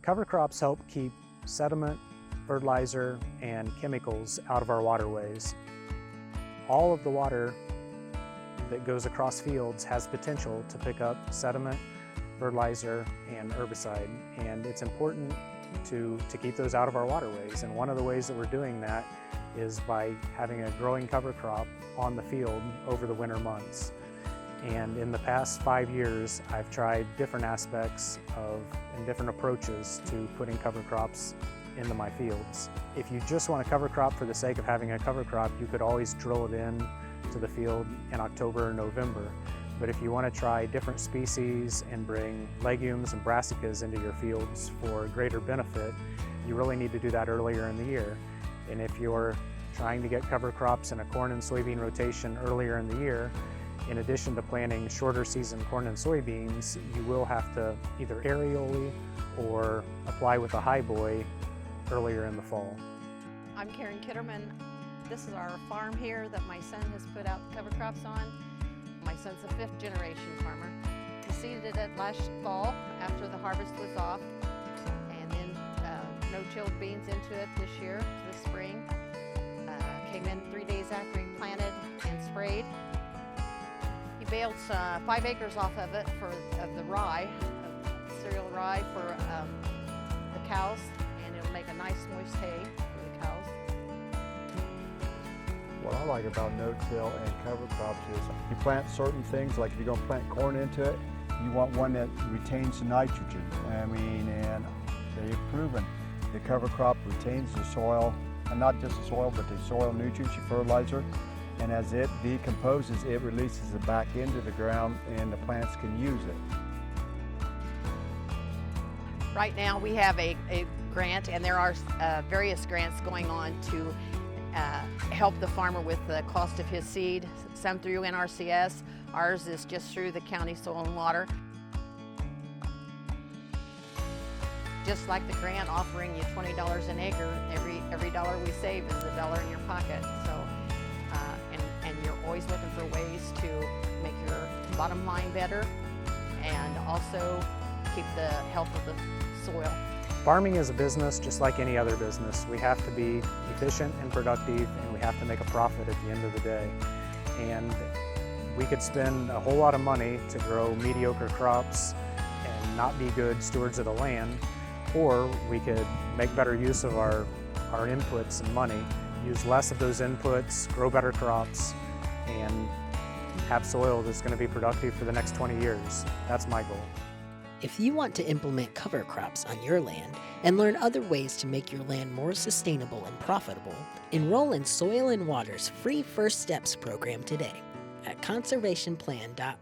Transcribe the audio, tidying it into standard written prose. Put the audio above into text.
Cover crops help keep sediment, fertilizer, and chemicals out of our waterways. All of the water that goes across fields has potential to pick up sediment, fertilizer, and herbicide, and it's important to keep those out of our waterways. And one of the ways that we're doing that is by having a growing cover crop on the field over the winter months. And in the past 5 years, I've tried different aspects and different approaches to putting cover crops into my fields. If you just want a cover crop for the sake of having a cover crop, you could always drill it in to the field in October or November. But if you want to try different species and bring legumes and brassicas into your fields for greater benefit, you really need to do that earlier in the year. And if you're trying to get cover crops in a corn and soybean rotation earlier in the year, in addition to planting shorter season corn and soybeans, you will have to either aerially or apply with a high boy earlier in the fall. I'm Karen Kitterman. This is our farm here that my son has put out cover crops on. My son's a fifth generation farmer. He seeded it last fall after the harvest was off, and then no-tilled beans into it this year, this spring. Came in 3 days after he planted and sprayed. He baled 5 acres off of it of the rye, cereal rye for the cows, and it'll make a nice moist hay for the cows. What I like about no-till and cover crops is you plant certain things, like if you're going to plant corn into it, you want one that retains the nitrogen. And they've proven the cover crop retains the soil, and not just the soil, but the soil nutrients, your fertilizer. And as it decomposes, it releases it back into the ground and the plants can use it. Right now we have a grant, and there are various grants going on to help the farmer with the cost of his seed, some through NRCS. Ours is just through the County Soil and Water. Just like the grant offering you $20 an acre, every dollar we save is a dollar in your pocket. So, and you're always looking for ways to make your bottom line better and also keep the health of the soil. Farming is a business just like any other business. We have to be efficient and productive, and we have to make a profit at the end of the day. And we could spend a whole lot of money to grow mediocre crops and not be good stewards of the land, or we could make better use of our inputs and money, use less of those inputs, grow better crops, and have soil that's going to be productive for the next 20 years. That's my goal. If you want to implement cover crops on your land and learn other ways to make your land more sustainable and profitable, enroll in Soil and Water's free First Steps program today at conservationplan.org.